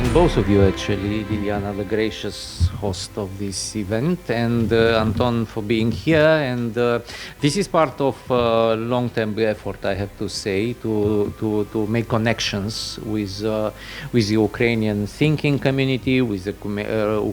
thank both of you, actually, Liliana, the gracious host of this event, and Anton for being here. And this is part of a long-term effort, I have to say, to make connections with the Ukrainian thinking community, with the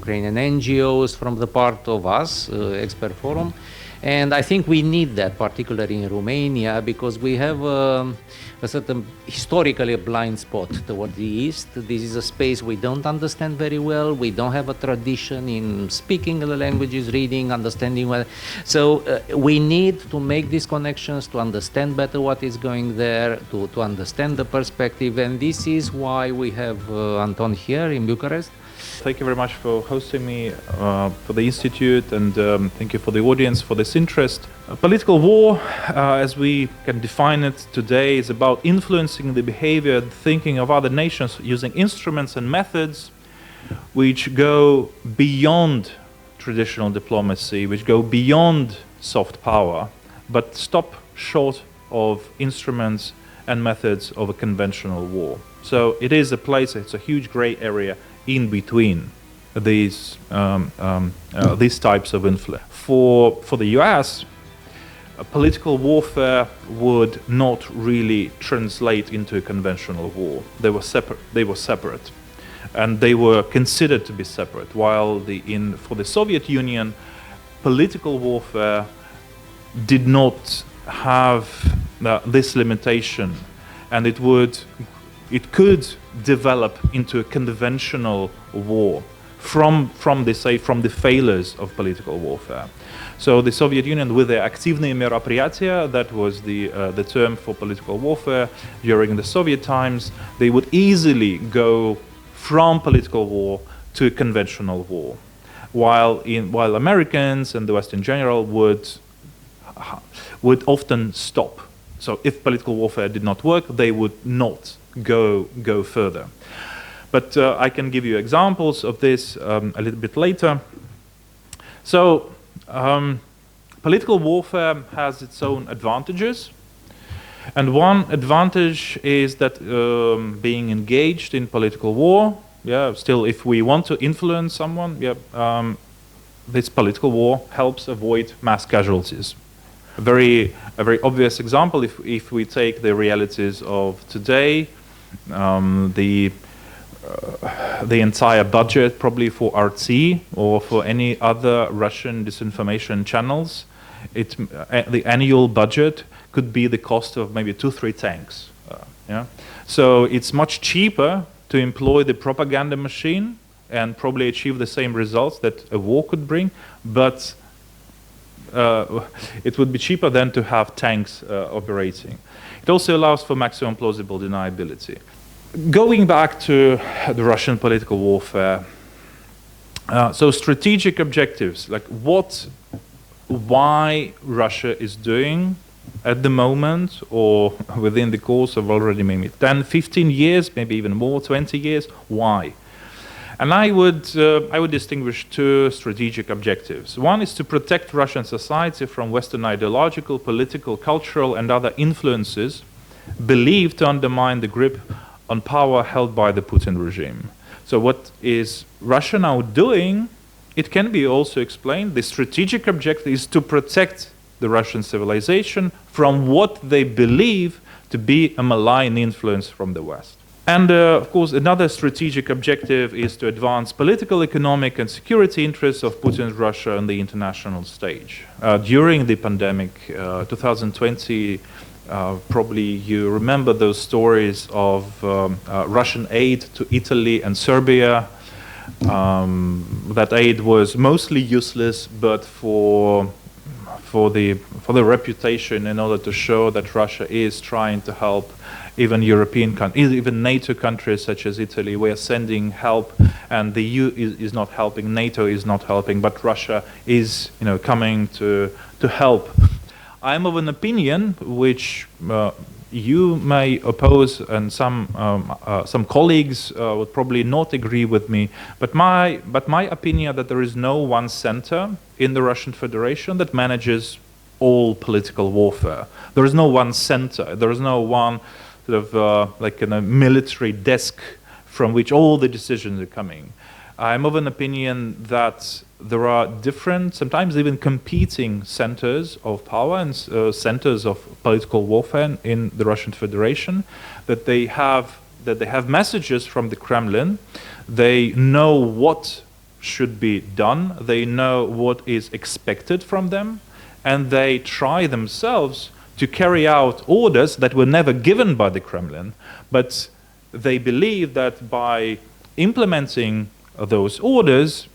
Ukrainian NGOs from the part of us, Expert Forum. And I think we need that, particularly in Romania, because we have a certain historically a blind spot toward the East. This is a space we don't understand very well. We don't have a tradition in speaking the languages, reading, understanding. So we need to make these connections, to understand better what is going there, to understand the perspective. And this is why we have Anton here in Bucharest. Thank you very much for hosting me for the Institute, and thank you for the audience for this interest. Political war, as we can define it today, is about influencing the behavior and thinking of other nations using instruments and methods which go beyond traditional diplomacy, which go beyond soft power, but stop short of instruments and methods of a conventional war. So it is a place, it's a huge gray area in between these types of influence. For the US, political warfare would not really translate into a conventional war. They were separate, and they were considered to be separate. While for the Soviet Union, political warfare did not have this limitation, and it could develop into a conventional war from the failures of political warfare. So the Soviet Union, with their активные мероприятия, that was the term for political warfare during the Soviet times, they would easily go from political war to a conventional war, while Americans and the West in general would often stop. So if political warfare did not work, they would not go further. But I can give you examples of this a little bit later. So political warfare has its own advantages, and one advantage is that being engaged in political war, still if we want to influence someone, this political war helps avoid mass casualties. A very obvious example, if we take the realities of today, the entire budget probably for RT or for any other Russian disinformation channels, the annual budget could be the cost of maybe 2-3 tanks. So it's much cheaper to employ the propaganda machine and probably achieve the same results that a war could bring, but it would be cheaper than to have tanks operating. It also allows for maximum plausible deniability. Going back to the Russian political warfare, so strategic objectives, like why Russia is doing at the moment, or within the course of already maybe 10, 15 years, maybe even more, 20 years, why? And I would distinguish two strategic objectives. One is to protect Russian society from Western ideological, political, cultural, and other influences believed to undermine the grip on power held by the Putin regime. So what is Russia now doing? It can be also explained. The strategic objective is to protect the Russian civilization from what they believe to be a malign influence from the West. And of course, another strategic objective is to advance political, economic, and security interests of Putin's Russia on the international stage. During the pandemic, 2020, probably you remember those stories of Russian aid to Italy and Serbia. That aid was mostly useless, but for the reputation, in order to show that Russia is trying to help even European countries, even NATO countries such as Italy, we are sending help, and the EU is not helping, NATO is not helping, but Russia is, coming to help. I'm of an opinion which you may oppose, and some colleagues would probably not agree with me. But my opinion that there is no one center in the Russian Federation that manages all political warfare. There is no one center. There is no one sort of like a military desk from which all the decisions are coming. I'm of an opinion that there are different, sometimes even competing centers of power and centers of political warfare in the Russian Federation, that they have messages from the Kremlin. They know what should be done, they know what is expected from them, and they try themselves to carry out orders that were never given by the Kremlin, but they believe that by implementing those orders,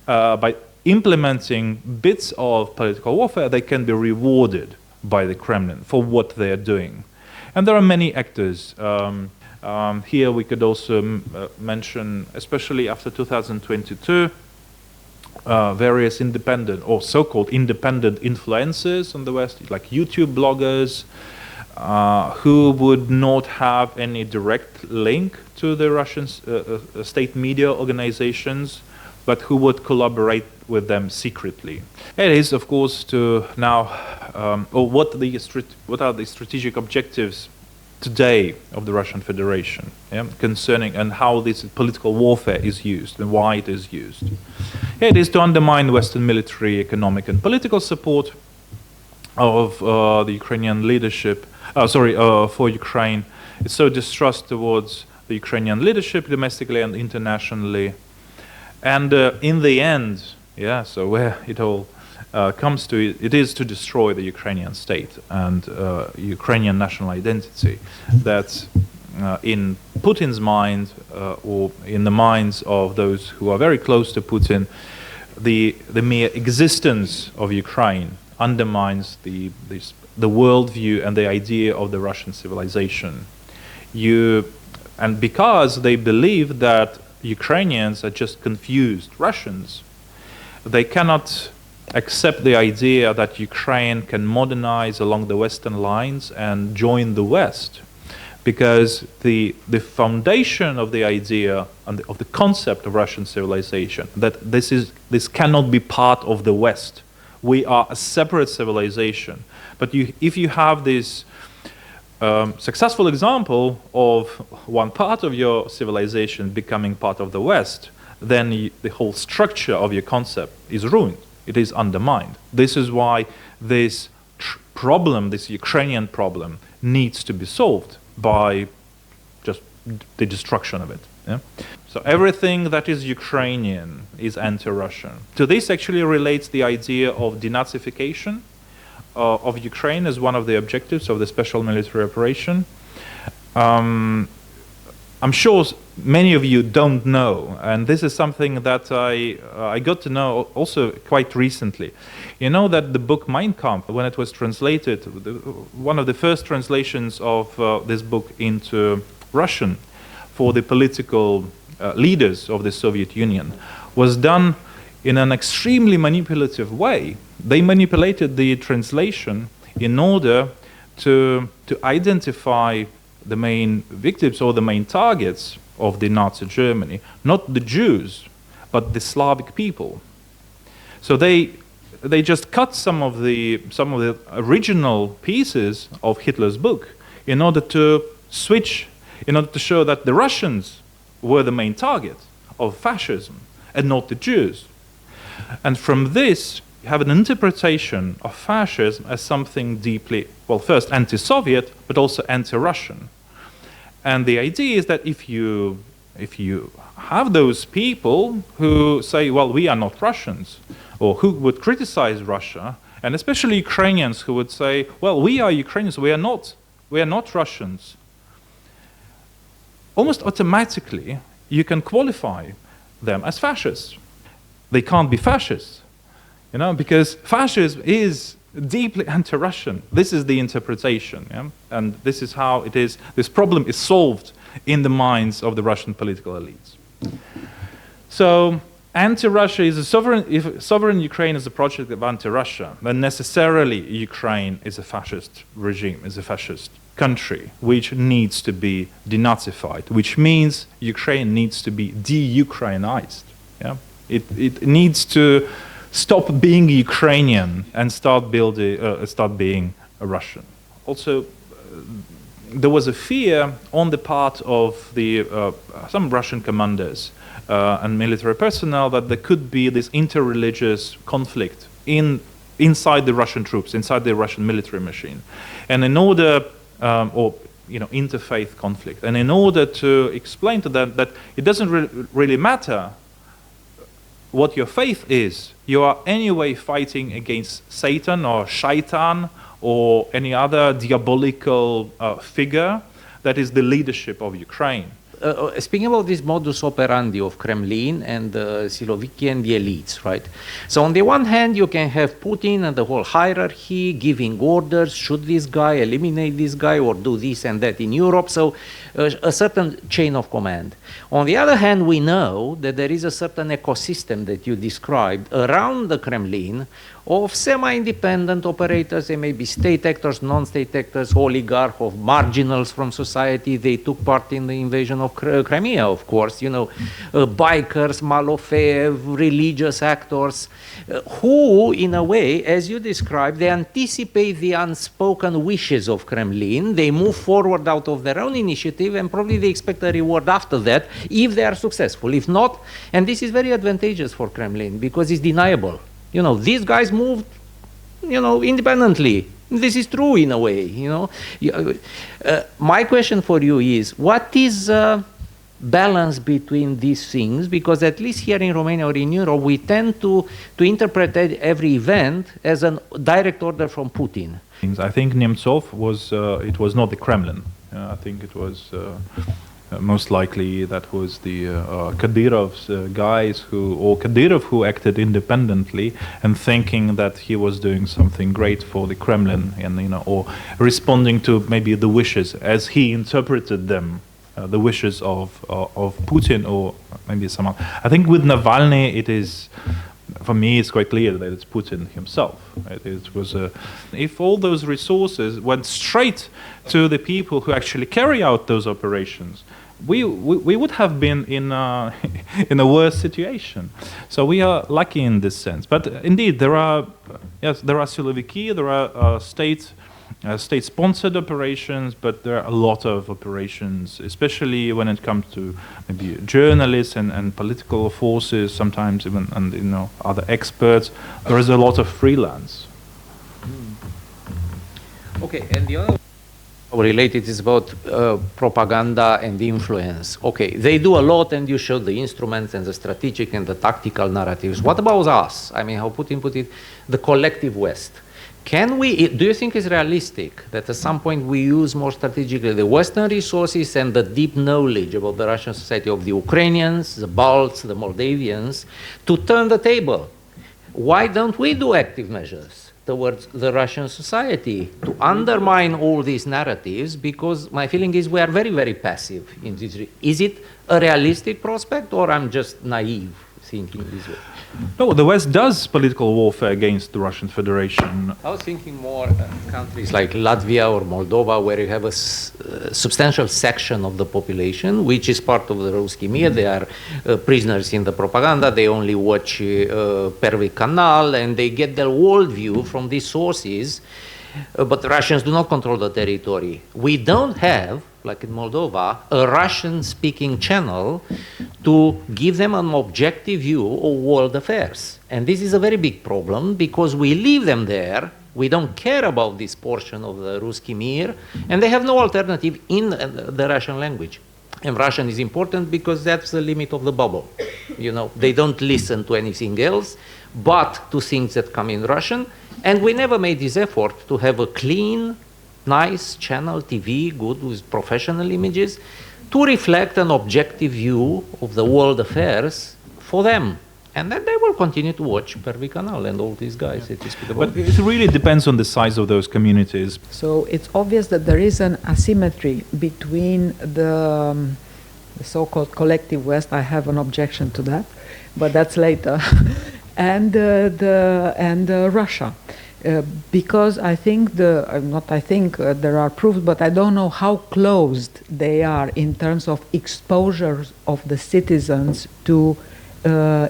by implementing bits of political warfare, they can be rewarded by the Kremlin for what they are doing. And there are many actors. Here we could also mention, especially after 2022, various independent or so-called independent influencers in the West, like YouTube bloggers, who would not have any direct link to the Russian state media organizations, but who would collaborate with them secretly. It is, of course, to now, or what are the strategic objectives today of the Russian Federation, concerning and how this political warfare is used and why it is used. It is to undermine Western military, economic, and political support of the Ukrainian leadership. For Ukraine. It's so distrust towards the Ukrainian leadership domestically and internationally. And in the end, so where it all comes to, it is to destroy the Ukrainian state and Ukrainian national identity. That in Putin's mind, or in the minds of those who are very close to Putin, the mere existence of Ukraine undermines the worldview and the idea of the Russian civilization. And because they believe that Ukrainians are just confused Russians, they cannot accept the idea that Ukraine can modernize along the Western lines and join the West, because the foundation of the idea and of the concept of Russian civilization, that this cannot be part of the West. We are a separate civilization. But if you have this successful example of one part of your civilization becoming part of the West, then the whole structure of your concept is ruined. It is undermined. This is why this problem, this Ukrainian problem, needs to be solved by just the destruction of it. So everything that is Ukrainian is anti-Russian. To this actually relates the idea of denazification of Ukraine as one of the objectives of the special military operation. I'm sure many of you don't know, and this is something that I got to know also quite recently. You know that the book Mein Kampf, when it was translated, one of the first translations of this book into Russian for the political leaders of the Soviet Union, was done in an extremely manipulative way. They manipulated the translation in order to identify the main victims or the main targets of the Nazi Germany, not the Jews, but the Slavic people. So they just cut some of the original pieces of Hitler's book in order to switch, in order to show that the Russians were the main target of fascism and not the Jews. And from this, you have an interpretation of fascism as something deeply, well, first anti-Soviet, but also anti-Russian. And the idea is that if you have those people who say, well, we are not Russians, or who would criticize Russia, and especially Ukrainians who would say, well, we are Ukrainians, we are not Russians, almost automatically you can qualify them as fascists. They can't be fascists, because fascism is deeply anti-Russian. This is the interpretation, and this is how it is. This problem is solved in the minds of the Russian political elites. So, anti-Russia is a sovereign. If sovereign Ukraine is a project of anti-Russia, then necessarily Ukraine is a fascist regime, is a fascist country, which needs to be denazified, which means Ukraine needs to be de-Ukrainized. It needs to stop being Ukrainian and start being a Russian. Also, there was a fear on the part of the some Russian commanders and military personnel that there could be this interreligious conflict inside the Russian troops, inside the Russian military machine, and in order, or interfaith conflict, and in order to explain to them that it doesn't really matter what your faith is, you are anyway fighting against Satan or Shaitan or any other diabolical figure that is the leadership of Ukraine. Speaking about this modus operandi of Kremlin and the Siloviki and the elites, right? So on the one hand, you can have Putin and the whole hierarchy giving orders, shoot this guy, eliminate this guy, or do this and that in Europe. So a certain chain of command. On the other hand, we know that there is a certain ecosystem that you described around the Kremlin of semi-independent operators. They may be state actors, non-state actors, oligarchs, of marginals from society. They took part in the invasion of Crimea, of course, bikers, Malofeev, religious actors, who, in a way, as you described, they anticipate the unspoken wishes of Kremlin. They move forward out of their own initiative, and probably they expect a reward after that if they are successful. If not, and this is very advantageous for Kremlin because it's deniable. These guys moved, independently. This is true in a way, My question for you is, what is balance between these things? Because at least here in Romania or in Europe, we tend to interpret every event as a direct order from Putin. I think Nemtsov it was not the Kremlin. I think it was most likely that was the Kadyrov's guys Kadyrov who acted independently and thinking that he was doing something great for the Kremlin, and or responding to maybe the wishes as he interpreted them, the wishes of Putin or maybe someone. I think with Navalny it is. For me, it's quite clear that it's Putin himself. Right? It was if all those resources went straight to the people who actually carry out those operations, we would have been in a worse situation. So we are lucky in this sense. But indeed, there are Siloviki, there are state-sponsored operations, but there are a lot of operations, especially when it comes to maybe journalists and political forces, sometimes even and other experts. There is a lot of freelance. Okay, and the other related is about propaganda and influence. Okay, they do a lot, and you showed the instruments and the strategic and the tactical narratives. What about us? I mean, how Putin put it, the collective West. Do you think it's realistic that at some point we use more strategically the Western resources and the deep knowledge about the Russian society of the Ukrainians, the Balts, the Moldavians, to turn the table? Why don't we do active measures towards the Russian society to undermine all these narratives? Because my feeling is we are very, very passive in this. Is it a realistic prospect, or I'm just naive thinking this way? No, the West does political warfare against the Russian Federation. I was thinking more countries like Latvia or Moldova, where you have a substantial section of the population which is part of the Ruski Mir. They are prisoners in the propaganda. They only watch Первый Канал, and they get their worldview from these sources. But the Russians do not control the territory. We don't have, like in Moldova, a Russian-speaking channel to give them an objective view of world affairs. And this is a very big problem because we leave them there. We don't care about this portion of the Ruski Mir, and they have no alternative in the Russian language. And Russian is important because that's the limit of the bubble. They don't listen to anything else but to things that come in Russian. And we never made this effort to have a clean, nice channel, TV, good with professional images, to reflect an objective view of the world affairs for them. And then they will continue to watch Первый Канал and all these guys that you speak about. But it really depends on the size of those communities. So it's obvious that there is an asymmetry between the so-called collective West. I have an objection to that, but that's later. and Russia. Because I think there are proofs, but I don't know how closed they are in terms of exposure of the citizens to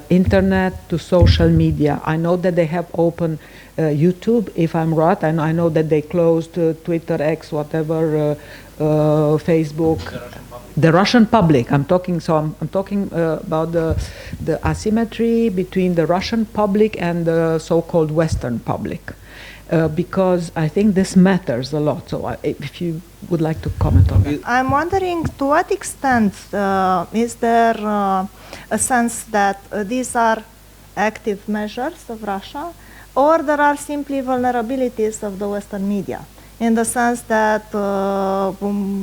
internet to social media. I know that they have opened YouTube, if I'm right, and I know that they closed Twitter, X, whatever, Facebook. The Russian public. I'm talking. So I'm talking about the asymmetry between the Russian public and the so-called Western public, because I think this matters a lot. So if you would like to comment on that. I'm wondering to what extent is there a sense that these are active measures of Russia, or there are simply vulnerabilities of the Western media, in the sense that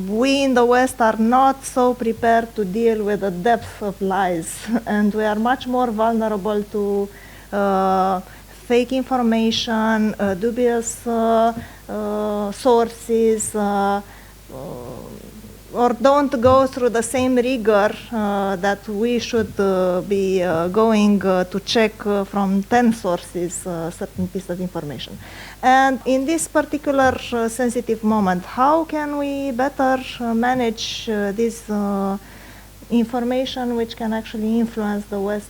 we in the West are not so prepared to deal with the depth of lies, and we are much more vulnerable to fake information, dubious sources, or don't go through the same rigor that we should be going to check from 10 sources certain piece of information. And in this particular sensitive moment, how can we better manage this information which can actually influence the West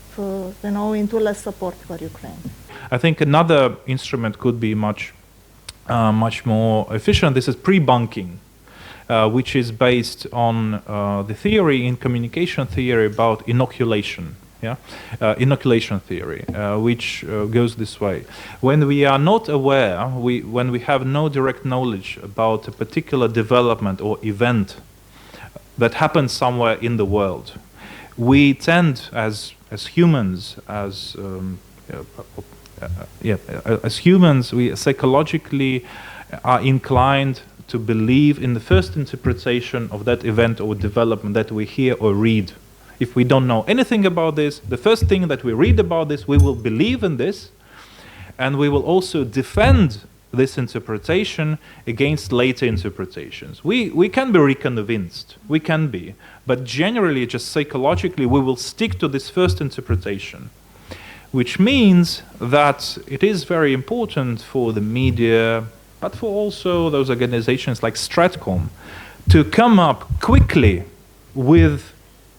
into less support for Ukraine? I think another instrument could be much more efficient. This is pre-bunking. Which is based on the theory in communication theory about inoculation. Inoculation theory, which goes this way. When we are not aware, when we have no direct knowledge about a particular development or event that happens somewhere in the world, we tend, as humans, as humans, we psychologically are inclined to believe in the first interpretation of that event or development that we hear or read. If we don't know anything about this, the first thing that we read about this, we will believe in this, and we will also defend this interpretation against later interpretations. We can be reconvinced, we can be, but generally, just psychologically, we will stick to this first interpretation, which means that it is very important for the media, but for also those organizations like Stratcom, to come up quickly with,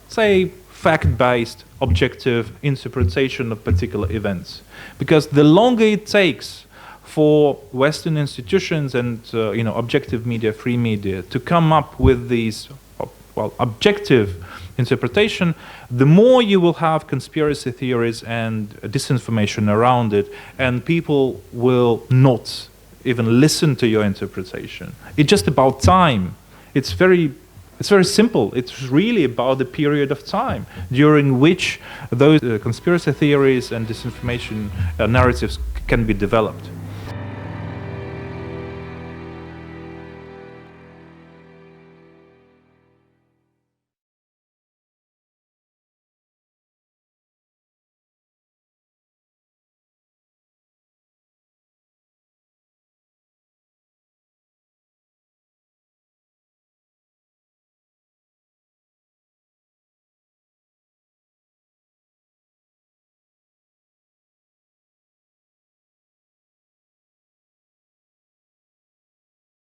say, fact-based, objective interpretation of particular events. Because the longer it takes for Western institutions and objective media, free media, to come up with these objective interpretation, the more you will have conspiracy theories and disinformation around it, and people will not even listen to your interpretation. It's just about time. It's very simple. It's really about the period of time during which those conspiracy theories and disinformation narratives can be developed.